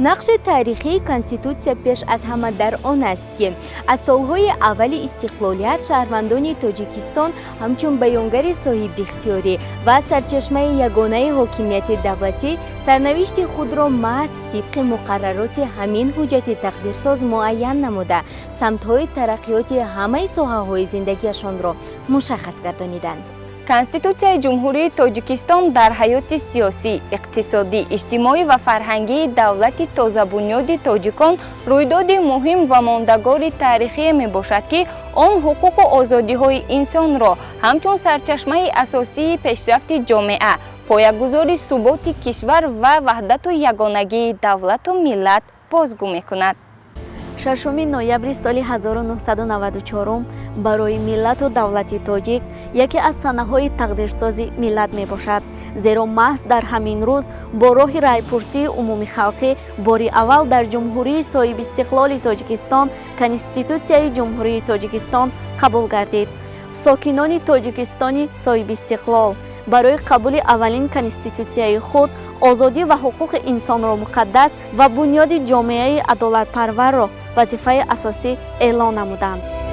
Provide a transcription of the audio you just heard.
نقش تاریخی کنستیتوسیا پیش از همه در آن است که از سالهای اول استقلالیت شهروندان تاجیکستان همچون بیانگر صاحب اختیاری و سرچشمه یگانه حاکمیت دولتی سرنوشت خود را محض طبق مقررات همین حجت تقدیرساز معین نموده سمت‌های ترقیات همه ساحه‌های زندگیشان را مشخص گردانیدند. کنستیتوسیای جمهوری تاجیکستان در حیات سیاسی، اقتصادی، اجتماعی و فرهنگی دولت تازه بنیاد تاجیکان رویداد مهم و ماندگار تاریخی می باشد که آن حقوق و آزادی‌های انسان را همچون سرچشمه اساسی پیشرفت جامعه، پایه‌گذار ثبات کشور و وحدت و یگانگی دولت و ملت بازگو می‌کند. 6 نوامبر سال 1994 برای ملت و دولت تاجیک یکی از سنه‌های تقدیرسازی ملت می باشد، زیرا محض در همین روز با راه رایپرسی عمومی خلقی باری اول در جمهوری صاحب استقلال تاجیکستان کنستیتوسیای جمهوری تاجیکستان قبول گردید. ساکنان تاجیکستانی صاحب استقلال برای قبول اولین کنستیتوسیای خود آزادی و حقوق انسان را مقدس و بنیاد جامعه عدالت پرور را وظیفه اساسی اعلان نمودند.